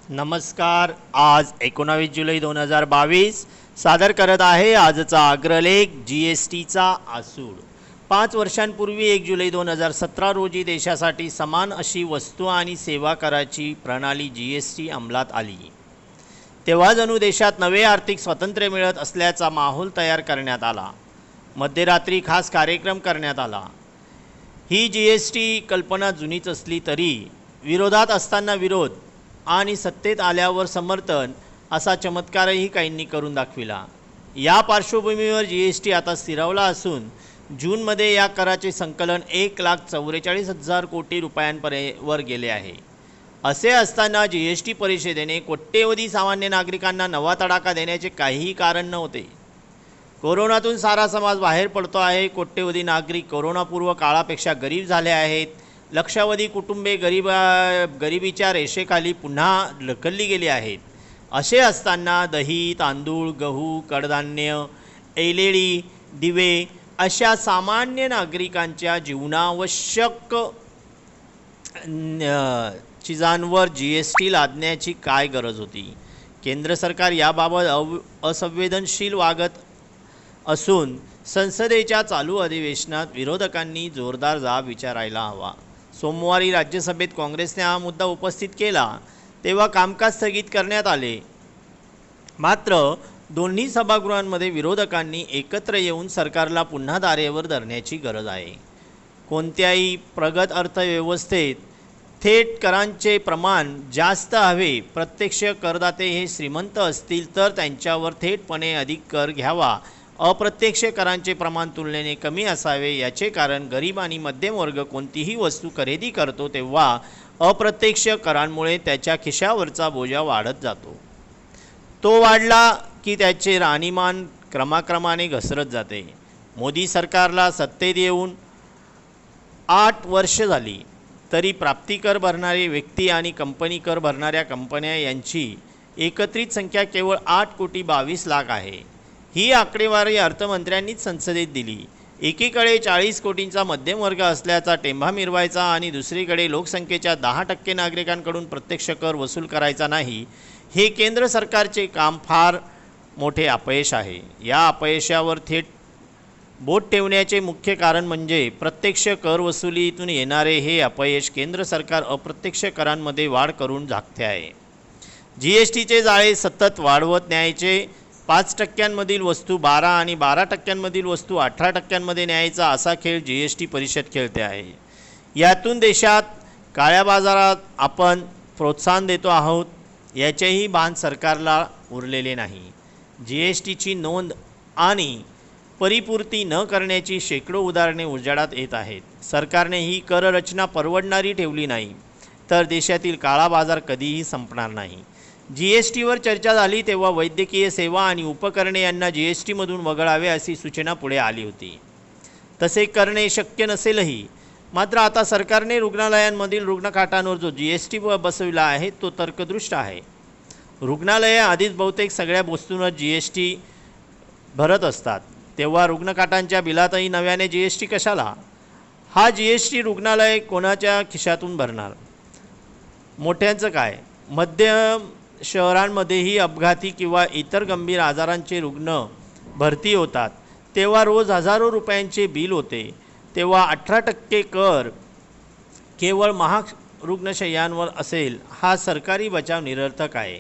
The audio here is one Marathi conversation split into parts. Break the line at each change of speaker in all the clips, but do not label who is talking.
नमस्कार. आज 19 जुलै 2022 सादर करत आहे आजचा अग्रलेख GSTचा आसूड. 5 वर्षांपूर्वी 1 जुलै 2017 रोजी देशासाठी समान अशी वस्तू आणि सेवा कराची प्रणाली GST अंमलात आली. तेव्हा जणू देशात नवे आर्थिक स्वातंत्र्य मिळत असल्याचा माहोल तयार करण्यात आला. मध्यरात्री खास कार्यक्रम करण्यात आला. ही GST कल्पना जुनीच असली तरी विरोधात असताना विरोध आणि सत्तेत आल्यावर समर्थन असा चमत्कारही काहींनी करून दाखविला. या पार्श्वभूमीवर GST आता स्थिरावला असून जूनमध्ये या कराचे संकलन 1,44,000 कोटी रुपयांवर गेले आहे. असे असताना GST परिषदेने कोट्यवधी सामान्य नागरिकांना नवा तडाखा देण्याचे काहीही कारण नव्हते. कोरोनातून सारा समाज बाहेर पडतो आहे. कोट्यवधी नागरिक कोरोनापूर्व काळापेक्षा गरीब झाले आहेत. लक्षावधी कुटुंबे गरिबीच्या रेषेखाली पुन्हा ढकलली गेली आहेत. असे असताना दही, तांदूळ, गहू, कडधान्य, LED, दिवे अशा सामान्य नागरिकांच्या जीवनावश्यक चीजांवर GST लादण्याची काय गरज होती? केंद्र सरकार याबाबत असंवेदनशील वागत असून संसदेच्या चालू अधिवेशनात विरोधकांनी जोरदार जाब विचारायला हवा. सोमवारी राज्यसभेत काँग्रेसने हा मुद्दा उपस्थित केला तेव्हा कामकाज स्थगित करण्यात आले. मात्र दोन्ही सभागृहांमध्ये विरोधकांनी एकत्र येऊन सरकारला पुन्हा धारेवर धरण्याची गरज आहे. कोणत्याही प्रगत अर्थव्यवस्थेत थेट करांचे प्रमाण जास्त हवे. प्रत्यक्ष करदाते हे श्रीमंत असतील तर त्यांच्यावर थेटपणे अधिक कर घ्यावा. अप्रत्यक्ष करांचे प्रमाण तुलनेने कमी असावे. याचे कारण गरीब आणि मध्यमवर्ग कोणतीही वस्तू खरेदी करतो तेव्हा अप्रत्यक्ष करांमुळे त्याच्या खिशावरचा बोजा वाढत जातो. तो वाढला की त्याचे राहणीमान क्रमाक्रमाने घसरत जाते. मोदी सरकारला सत्तेत येऊन 8 वर्ष झाली तरी प्राप्तिकर भरणारे व्यक्ती आणि कंपनी कर भरणाऱ्या कंपन्या यांची एकत्रित संख्या केवळ 8,22,00,000 आहे. ही आकडेवारी अर्थमंत्र्यांनीच संसदेत दिली. एकीकडे 40 कोटींचा मध्यमवर्ग असल्याचा टेंभा मिरवायचा आणि दुसरीकडे लोकसंख्येच्या 10% नागरिकांकडून प्रत्यक्ष कर वसूल करायचा नाही, हे केंद्र सरकारचे काम फार मोठे अपयश आहे. या अपयशावर थेट बोट ठेवण्याचे मुख्य कारण म्हणजे प्रत्यक्ष कर वसुलीतून येणारे हे अपयश केंद्र सरकार अप्रत्यक्ष करांमध्ये वाढ करून झाकते आहे. GSTचे जाळे सतत वाढवत न्यायचे. 5% वस्तू 12 आणि 12% वस्तू 18% न्यायचा असा खेळ GST परिषद खेळते आहे. यातून देशात काळ्या बाजारात आपण प्रोत्साहन देतो आहोत याचेही भान सरकारला उरलेले नाही. GSTची नोंद आणि परिपूर्ती न करण्याची शेकडो उदाहरणे उजेडात येत आहेत. सरकारने ही कर रचना परवडणारी ठेवली नाही तर देशातील काळा बाजार कधीही संपणार नाही. GSTवर चर्चा झाली तेव्हा वैद्यकीय सेवा आणि उपकरणे यांना GSTमधून वगळावे अशी सूचना पुढे आली होती. तसे करणे शक्य नसेलही. मात्र आता सरकारने रुग्णालयांमधील रुग्णखाटांवर जो GST बसविला आहे तो तर्कदृष्ट आहे. रुग्णालये आधीच बहुतेक सगळ्या वस्तूंवर GST भरत असतात तेव्हा रुग्णखाटांच्या बिलातही नव्याने GST कशाला? हा GST रुग्णालय कोणाच्या खिशातून भरणार? मोठ्यांचं काय? मध्यम शहरांमध्येही अपघाती किंवा इतर गंभीर आजारांचे रुग्ण भरती होतात तेव्हा रोज हजारो रुपयांचे बिल होते. तेव्हा 18% कर केवळ महाग रुग्णशय्यांवर असेल हा सरकारी बचाव निरर्थक आहे.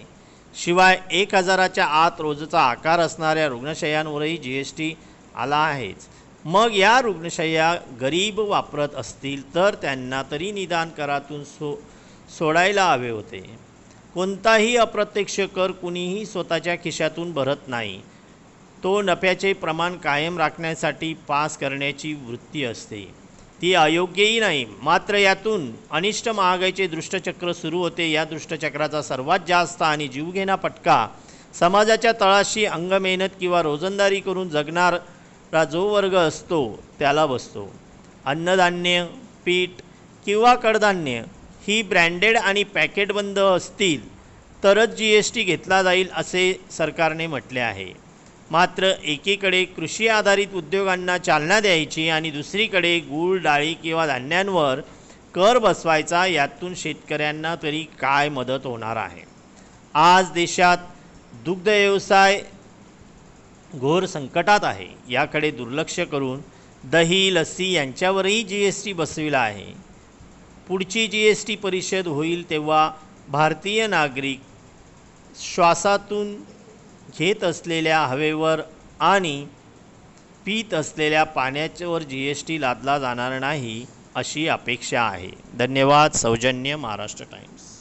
शिवाय 1,000च्या आत रोजचा आकार असणाऱ्या रुग्णशय्यांवरही GST आला आहेच. मग या रुग्णशय्या गरीब वापरत असतील तर त्यांना तरी निदान करातून सोडायला हवे होते. कोणताही अप्रत्यक्ष कर कुणीही स्वतःच्या खिशातून भरत नाही. तो नफ्याचे प्रमाण कायम राखण्यासाठी पास करण्याची वृत्ती असते. ती अयोग्यही नाही. मात्र यातून अनिष्ट महागाईचे दृष्टचक्र सुरू होते. या दृष्टचक्राचा सर्वात जास्त आणि जीवघेणा फटका समाजाच्या तळाशी अंगमेहनत किंवा रोजंदारी करून जगणारा जो वर्ग असतो त्याला बसतो. अन्नधान्य, पीठ किंवा कडधान्य ही ब्रँडेड आणि पॅकेटबंद असतील तरच GST घेतला जाईल असे सरकारने म्हटले आहे. मात्र एकीकडे कृषी आधारित उद्योगांना चालना द्यायची आणि दुसरीकडे गूळ, डाळी किंवा धान्यांवर कर बसवायचा. यातून शेतकऱ्यांना तरी काय मदत होणार आहे? आज देशात दुग्ध व्यवसाय घोर संकटात आहे. याकडे दुर्लक्ष करून दही, लस्सी यांच्यावरही GST बसविला आहे. पुढची GST परिषद होईल तेव्हा भारतीय नागरिक श्वासातून घेत असलेल्या हवेवर आणि पीत असलेल्या पाण्यावर GST लादला जाणार नाही अशी अपेक्षा आहे. धन्यवाद. सौजन्य, महाराष्ट्र टाइम्स.